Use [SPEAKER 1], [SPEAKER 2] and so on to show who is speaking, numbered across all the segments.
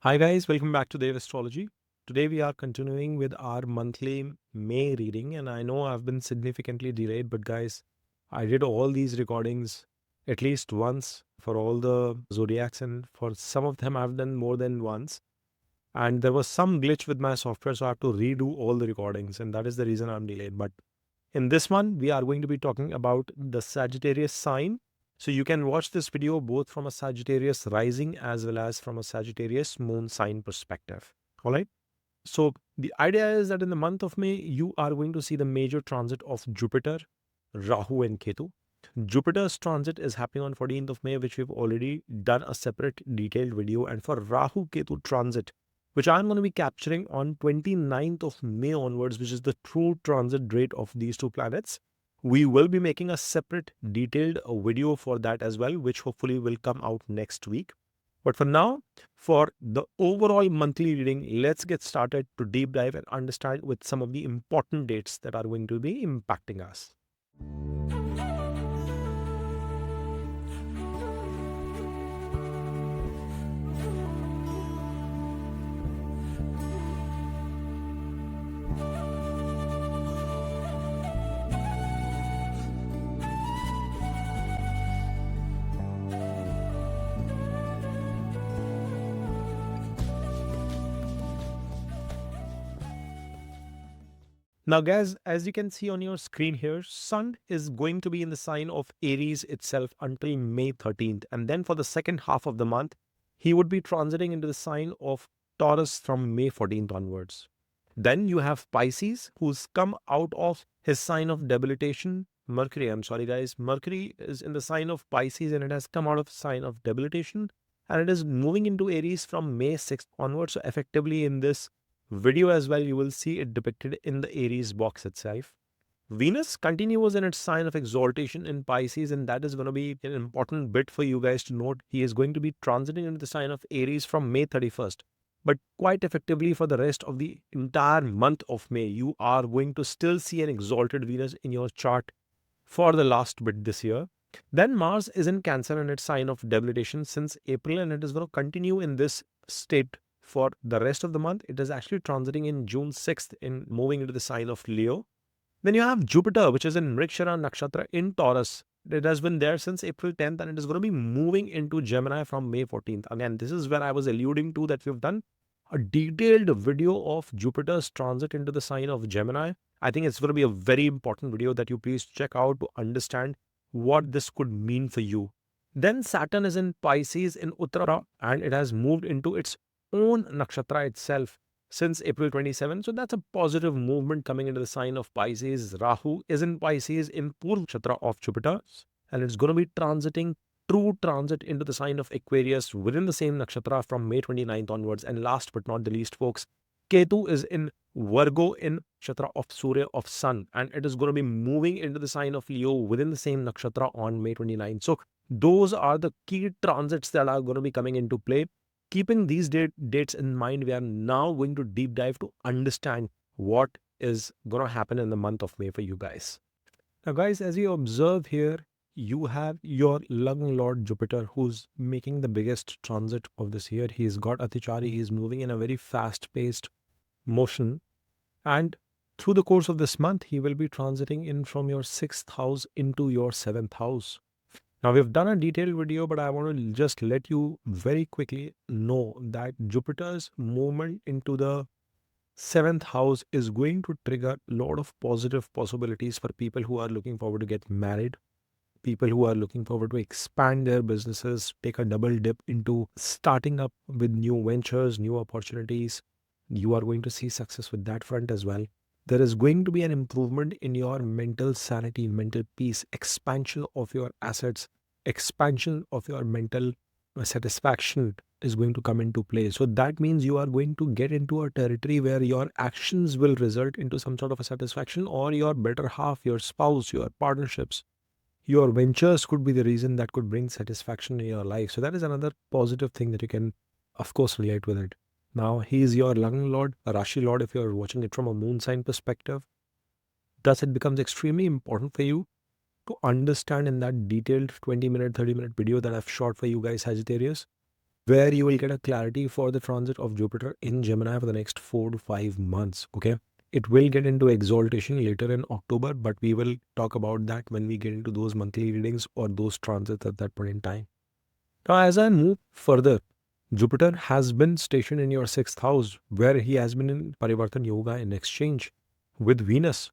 [SPEAKER 1] Hi guys, welcome back to Dev Astrology. Today we are continuing with our monthly May reading, and I know I've been significantly delayed, but guys, I did all these recordings at least once for all the zodiacs, and for some of them I've done more than once. And there was some glitch with my software, so I have to redo all the recordings, and that is the reason I'm delayed. But in this one, we are going to be talking about the Sagittarius sign. So you can watch this video both from a Sagittarius rising as well as from a Sagittarius moon sign perspective. All right. So the idea is that in the month of May, you are going to see the major transit of Jupiter, Rahu, and Ketu. Jupiter's transit is happening on 14th of May, which we've already done a separate detailed video. And for Rahu Ketu transit, which I'm going to be capturing on 29th of May onwards, which is the true transit rate of these two planets, we will be making a separate detailed video for that as well, which hopefully will come out next week. But for now, for the overall monthly reading, let's get started to deep dive and understand with some of the important dates that are going to be impacting us. Now, guys, as you can see on your screen here, Sun is going to be in the sign of Aries itself until May 13th. And then for the second half of the month, he would be transiting into the sign of Taurus from May 14th onwards. Then you have Pisces, who's come out of his sign of debilitation. Mercury, I'm sorry, guys. Mercury is in the sign of Pisces and it has come out of sign of debilitation. And it is moving into Aries from May 6th onwards. So effectively in this video as well, you will see it depicted in the Aries box itself. Venus continues in its sign of exaltation in Pisces, and that is going to be an important bit for you guys to note. He is going to be transiting into the sign of Aries from May 31st. But quite effectively, for the rest of the entire month of May, you are going to still see an exalted Venus in your chart for the last bit this year. Then Mars is in Cancer in its sign of debilitation since April, and it is going to continue in this state for the rest of the month. It is actually transiting in June 6th in moving into the sign of Leo. Then you have Jupiter, which is in Mrikshara Nakshatra in Taurus. It has been there since April 10th and it is going to be moving into Gemini from May 14th. Again, this is where I was alluding to that we've done a detailed video of Jupiter's transit into the sign of Gemini. I think it's going to be a very important video that you please check out to understand what this could mean for you. Then Saturn is in Pisces in Uttara and it has moved into its own nakshatra itself since April 27. So that's a positive movement coming into the sign of Pisces. Rahu is in Pisces in Purva nakshatra of Jupiter and it's going to be transiting true transit into the sign of Aquarius within the same nakshatra from May 29th onwards. And last but not the least, folks, Ketu is in Virgo in nakshatra of Surya of Sun, and it is going to be moving into the sign of Leo within the same nakshatra on May 29th. So those are the key transits that are going to be coming into play. Keeping these dates in mind, we are now going to deep dive to understand what is going to happen in the month of May for you guys. Now, guys, as you observe here, you have your young Lord Jupiter who's making the biggest transit of this year. He's got Atichari, he's moving in a very fast paced motion. And through the course of this month, he will be transiting in from your 6th house into your 7th house. Now, we've done a detailed video, but I want to just let you very quickly know that Jupiter's movement into the 7th house is going to trigger a lot of positive possibilities for people who are looking forward to get married, people who are looking forward to expand their businesses, take a double dip into starting up with new ventures, new opportunities. You are going to see success with that front as well. There is going to be an improvement in your mental sanity, mental peace, expansion of your assets, expansion of your mental satisfaction is going to come into play. So that means you are going to get into a territory where your actions will result into some sort of a satisfaction, or your better half, your spouse, your partnerships, your ventures could be the reason that could bring satisfaction in your life. So that is another positive thing that you can, of course, relate with it. Now, he is your Lagna Lord, a Rashi Lord, if you're watching it from a moon sign perspective. Thus, it becomes extremely important for you to understand in that detailed 20-minute, 30-minute video that I've shot for you guys, Sagittarius, where you will get a clarity for the transit of Jupiter in Gemini for the next 4 to 5 months. Okay. It will get into exaltation later in October, but we will talk about that when we get into those monthly readings or those transits at that point in time. Now, as I move further, Jupiter has been stationed in your sixth house, where he has been in Parivartan Yoga in exchange with Venus.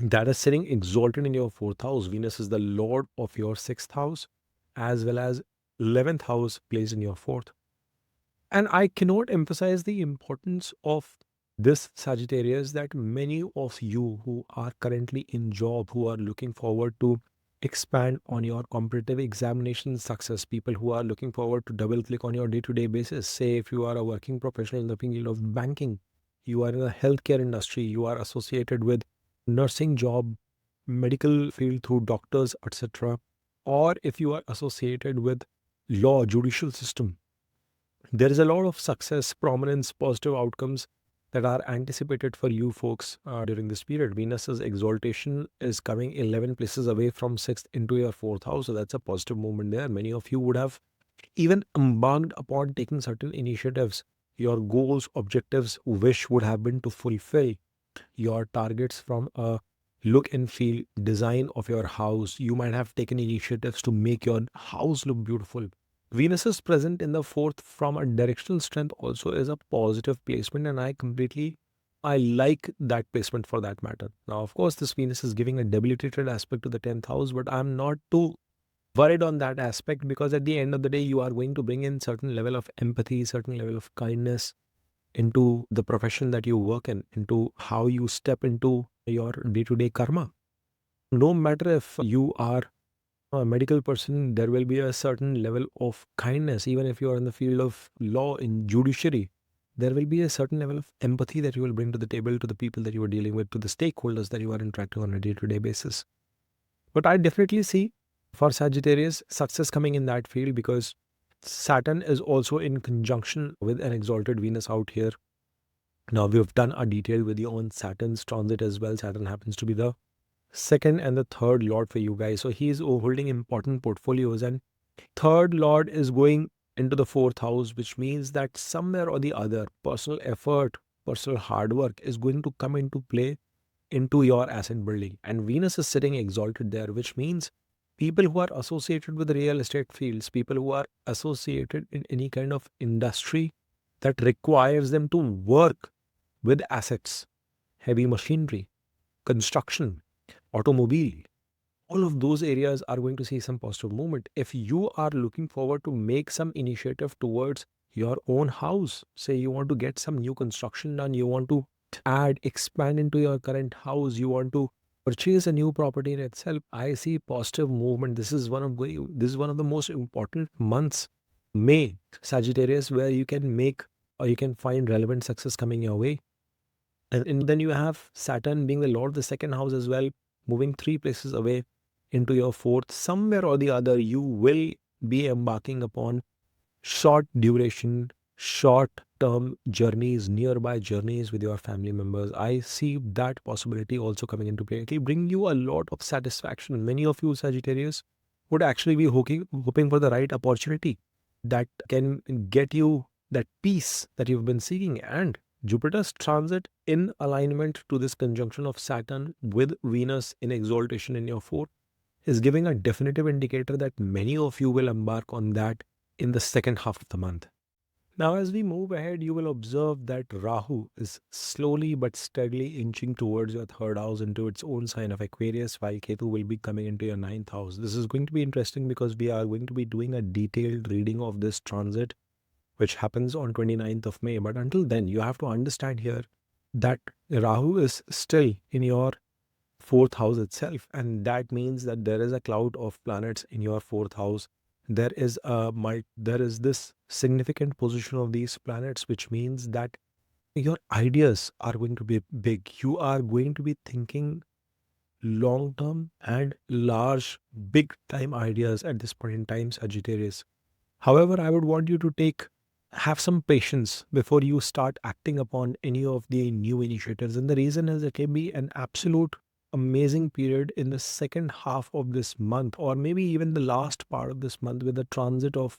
[SPEAKER 1] That is sitting exalted in your fourth house. Venus is the lord of your sixth house, as well as 11th house placed in your fourth. And I cannot emphasize the importance of this Sagittarius, that many of you who are currently in job, who are looking forward to expand on your competitive examination success, people who are looking forward to double click on your day-to-day basis. Say if you are a working professional in the field of banking, you are in the healthcare industry, you are associated with nursing job, medical field through doctors, etc. Or if you are associated with law, judicial system, there is a lot of success, prominence, positive outcomes that are anticipated for you folks during this period. Venus's exaltation is coming 11 places away from sixth into your fourth house. So that's a positive movement there. Many of you would have even embarked upon taking certain initiatives. Your goals, objectives, wish would have been to fulfill your targets from a look and feel design of your house. You might have taken initiatives to make your house look beautiful. Venus is present in the fourth from a directional strength also is a positive placement, and I like that placement for that matter. Now, of course, this Venus is giving a debilitated aspect to the 10th house, but I'm not too worried on that aspect, because at the end of the day, you are going to bring in certain level of empathy, certain level of kindness into the profession that you work in, into how you step into your day-to-day karma. No matter if you are a medical person, there will be a certain level of kindness. Even if you are in the field of law, in judiciary, there will be a certain level of empathy that you will bring to the table, to the people that you are dealing with, to the stakeholders that you are interacting on a day-to-day basis. But I definitely see for Sagittarius success coming in that field, because Saturn is also in conjunction with an exalted Venus out here. Now, we've done a detailed video on Saturn's transit as well. Saturn happens to be the second and the third lord for you guys. So he is holding important portfolios, and third lord is going into the fourth house, which means that somewhere or the other, personal effort, personal hard work is going to come into play into your asset building. And Venus is sitting exalted there, which means people who are associated with real estate fields, people who are associated in any kind of industry that requires them to work with assets, heavy machinery, construction, automobile, all of those areas are going to see some positive movement. If you are looking forward to make some initiative towards your own house, say you want to get some new construction done, you want to add, expand into your current house, you want to purchase a new property in itself, I see positive movement. This is one of the most important months, May, Sagittarius, where you can make or you can find relevant success coming your way. And then you have Saturn being the lord of the second house as well, moving 3 places away into your fourth. Somewhere or the other, you will be embarking upon short duration, short term journeys, nearby journeys with your family members. I see that possibility also coming into play. It will bring you a lot of satisfaction. Many of you Sagittarius would actually be hoping for the right opportunity that can get you that peace that you've been seeking. And Jupiter's transit in alignment to this conjunction of Saturn with Venus in exaltation in your fourth is giving a definitive indicator that many of you will embark on that in the second half of the month. Now, as we move ahead, you will observe that Rahu is slowly but steadily inching towards your third house into its own sign of Aquarius, while Ketu will be coming into your ninth house. This is going to be interesting because we are going to be doing a detailed reading of this transit, which happens on 29th of May. But until then, you have to understand here that Rahu is still in your fourth house itself, and that means that there is a cloud of planets in your fourth house. There is this significant position of these planets, which means that your ideas are going to be big. You are going to be thinking long term and large, big time ideas at this point in time, Sagittarius. However, I would want you to have some patience before you start acting upon any of the new initiatives. And the reason is it can be an absolute amazing period in the second half of this month, or maybe even the last part of this month, with the transit of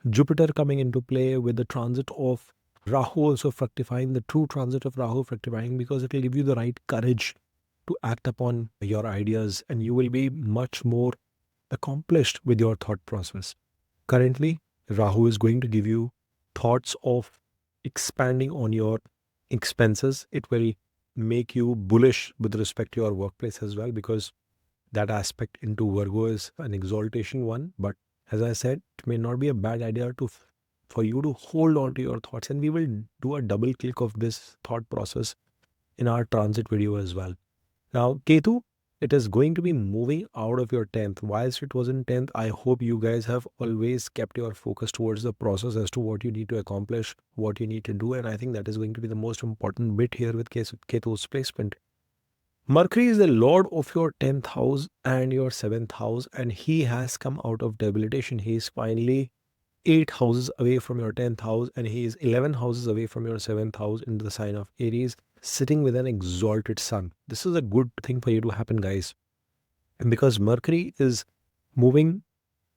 [SPEAKER 1] Jupiter coming into play with the transit of Rahu also fructifying, the true transit of Rahu fructifying, because it will give you the right courage to act upon your ideas and you will be much more accomplished with your thought process. Currently, Rahu is going to give you thoughts of expanding on your expenses. It will make you bullish with respect to your workplace as well, because that aspect into Virgo is an exaltation one. But as I said, it may not be a bad idea for you to hold on to your thoughts. And we will do a double click of this thought process in our transit video as well. Now, Ketu, it is going to be moving out of your 10th. Whilst it was in 10th, I hope you guys have always kept your focus towards the process as to what you need to accomplish, what you need to do. And I think that is going to be the most important bit here with Ketu's placement. Mercury is the lord of your 10th house and your 7th house, and he has come out of debilitation. He is finally 8 houses away from your 10th house, and he is 11 houses away from your 7th house into the sign of Aries, sitting with an exalted sun. This is a good thing for you to happen, guys. And because Mercury is moving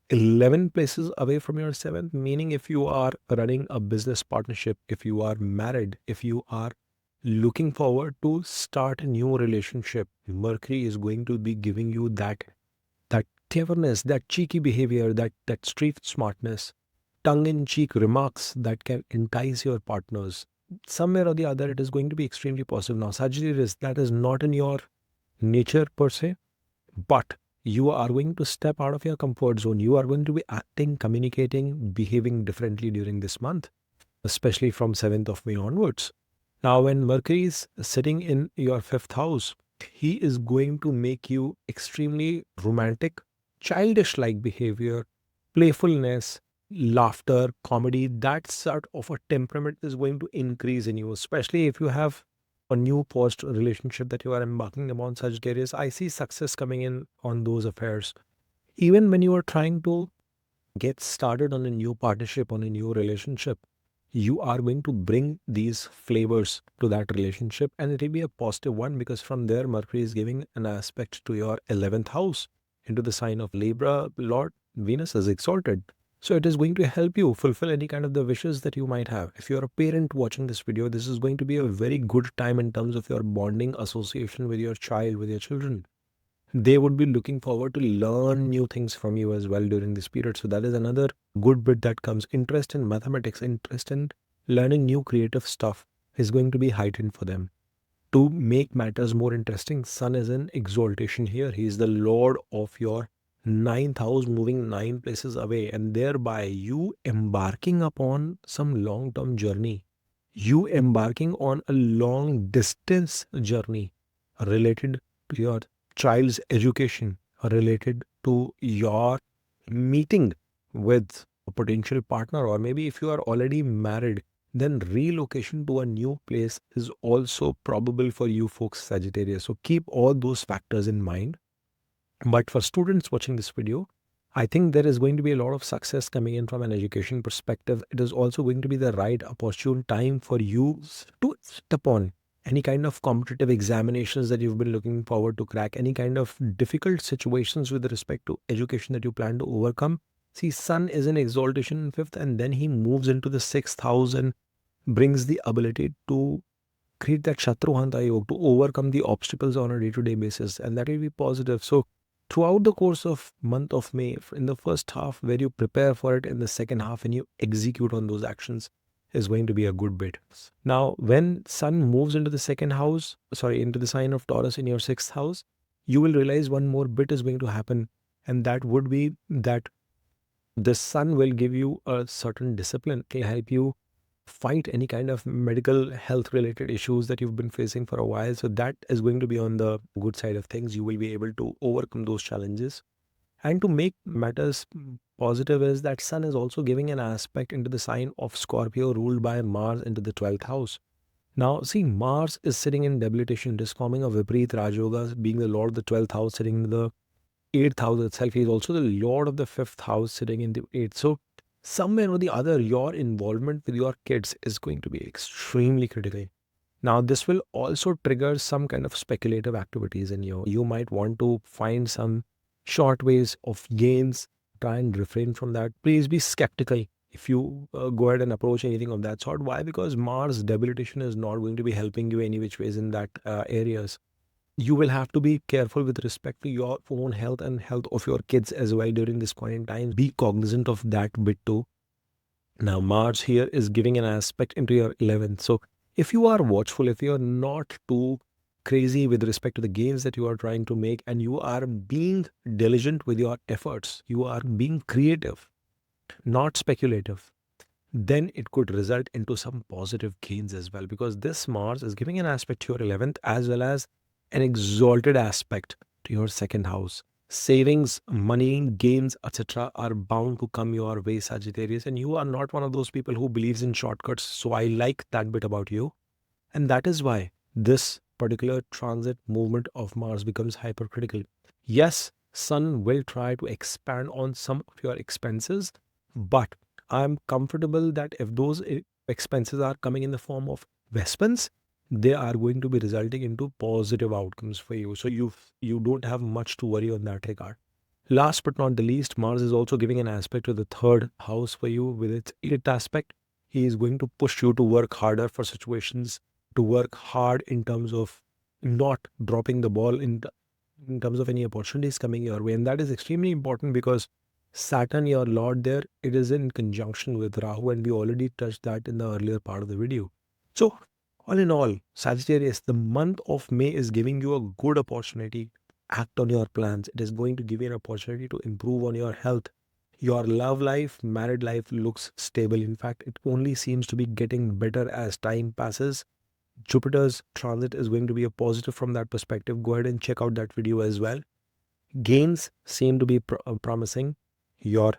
[SPEAKER 1] 11 places away from your 7th, meaning if you are running a business partnership, if you are married, if you are looking forward to start a new relationship, Mercury is going to be giving you that cleverness, that cheeky behavior, that street smartness, tongue-in-cheek remarks that can entice your partners. Somewhere or the other, it is going to be extremely positive. Now, Sagittarius, that is not in your nature per se, but you are going to step out of your comfort zone. You are going to be acting, communicating, behaving differently during this month, especially from 7th of May onwards. Now, when Mercury is sitting in your 5th house, he is going to make you extremely romantic, childish-like behavior, playfulness, laughter, comedy. That sort of a temperament is going to increase in you, especially if you have a new post relationship that you are embarking upon, Sagittarius. I see success coming in on those affairs. Even when you are trying to get started on a new partnership, on a new relationship, you are going to bring these flavors to that relationship, and it will be a positive one, because from there Mercury is giving an aspect to your 11th house into the sign of Libra. Lord Venus is exalted, so it is going to help you fulfill any kind of the wishes that you might have. If you're a parent watching this video, this is going to be a very good time in terms of your bonding association with your child, with your children. They would be looking forward to learn new things from you as well during this period. So that is another good bit that comes. Interest in mathematics, interest in learning new creative stuff is going to be heightened for them. To make matters more interesting, Sun is in exaltation here. He is the lord of your 9th house, moving 9 places away, and thereby you embarking upon some long-term journey. You embarking on a long distance journey related to your child's education, related to your meeting with a potential partner, or maybe if you are already married, then relocation to a new place is also probable for you folks, Sagittarius. So keep all those factors in mind. But for students watching this video, I think there is going to be a lot of success coming in from an education perspective. It is also going to be the right opportune time for you to sit upon any kind of competitive examinations that you've been looking forward to crack, any kind of difficult situations with respect to education that you plan to overcome. See, Sun is in exaltation in 5th, and then he moves into the 6th house and brings the ability to create that Shatruhanta Yoga, to overcome the obstacles on a day-to-day basis, and that will be positive. So throughout the course of month of May, in the first half where you prepare for it, in the second half and you execute on those actions, is going to be a good bit. Now, when Sun moves into the into the sign of Taurus in your 6th house, you will realize one more bit is going to happen, and that would be that the Sun will give you a certain discipline, can help you fight any kind of medical health related issues that you've been facing for a while. So that is going to be on the good side of things. You will be able to overcome those challenges. And to make matters positive is that Sun is also giving an aspect into the sign of Scorpio, ruled by Mars, into the 12th house. Now, see, Mars is sitting in debilitation, disforming a Vipreet Rajoga, being the lord of the 12th house, sitting in the 8th house itself. He is also the lord of the 5th house, sitting in the 8th. So somewhere or the other, your involvement with your kids is going to be extremely critical. Now, this will also trigger some kind of speculative activities in you. You might want to find some short ways of gains, try and refrain from that. Please be skeptical if you go ahead and approach anything of that sort. Why? Because Mars debilitation is not going to be helping you any which ways in that areas. You will have to be careful with respect to your own health and health of your kids as well during this point in time. Be cognizant of that bit too. Now, Mars here is giving an aspect into your 11th. So, if you are watchful, if you're not too crazy with respect to the gains that you are trying to make, and you are being diligent with your efforts, you are being creative, not speculative, then it could result into some positive gains as well. Because this Mars is giving an aspect to your 11th as well as an exalted aspect to your second house. Savings, money, gains, etc. are bound to come your way, Sagittarius. And you are not one of those people who believes in shortcuts. So I like that bit about you. And that is why this particular transit movement of Mars becomes hypercritical. Yes, Sun will try to expand on some of your expenses, but I'm comfortable that if those expenses are coming in the form of investments, they are going to be resulting into positive outcomes for you. So you don't have much to worry on that regard. Last but not the least, Mars is also giving an aspect to the third house for you with its eighth aspect. He is going to push you to work harder for situations, to work hard in terms of not dropping the ball in terms of any opportunities coming your way. And that is extremely important because Saturn, your lord there, it is in conjunction with Rahu, and we already touched that in the earlier part of the video. So, all in all, Sagittarius, the month of May is giving you a good opportunity. Act on your plans. It is going to give you an opportunity to improve on your health. Your love life, married life looks stable. In fact, it only seems to be getting better as time passes. Jupiter's transit is going to be a positive from that perspective. Go ahead and check out that video as well. Gains seem to be promising. Your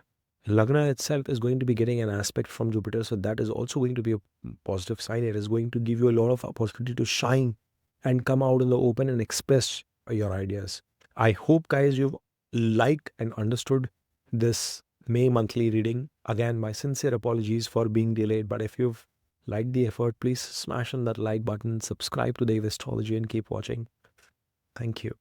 [SPEAKER 1] Lagna itself is going to be getting an aspect from Jupiter, so that is also going to be a positive sign. It is going to give you a lot of opportunity to shine and come out in the open and express your ideas. I hope, guys, you've liked and understood this May monthly reading. Again, my sincere apologies for being delayed, but if you've liked the effort, please smash on that like button, subscribe to Dave Astrology, and keep watching. Thank you.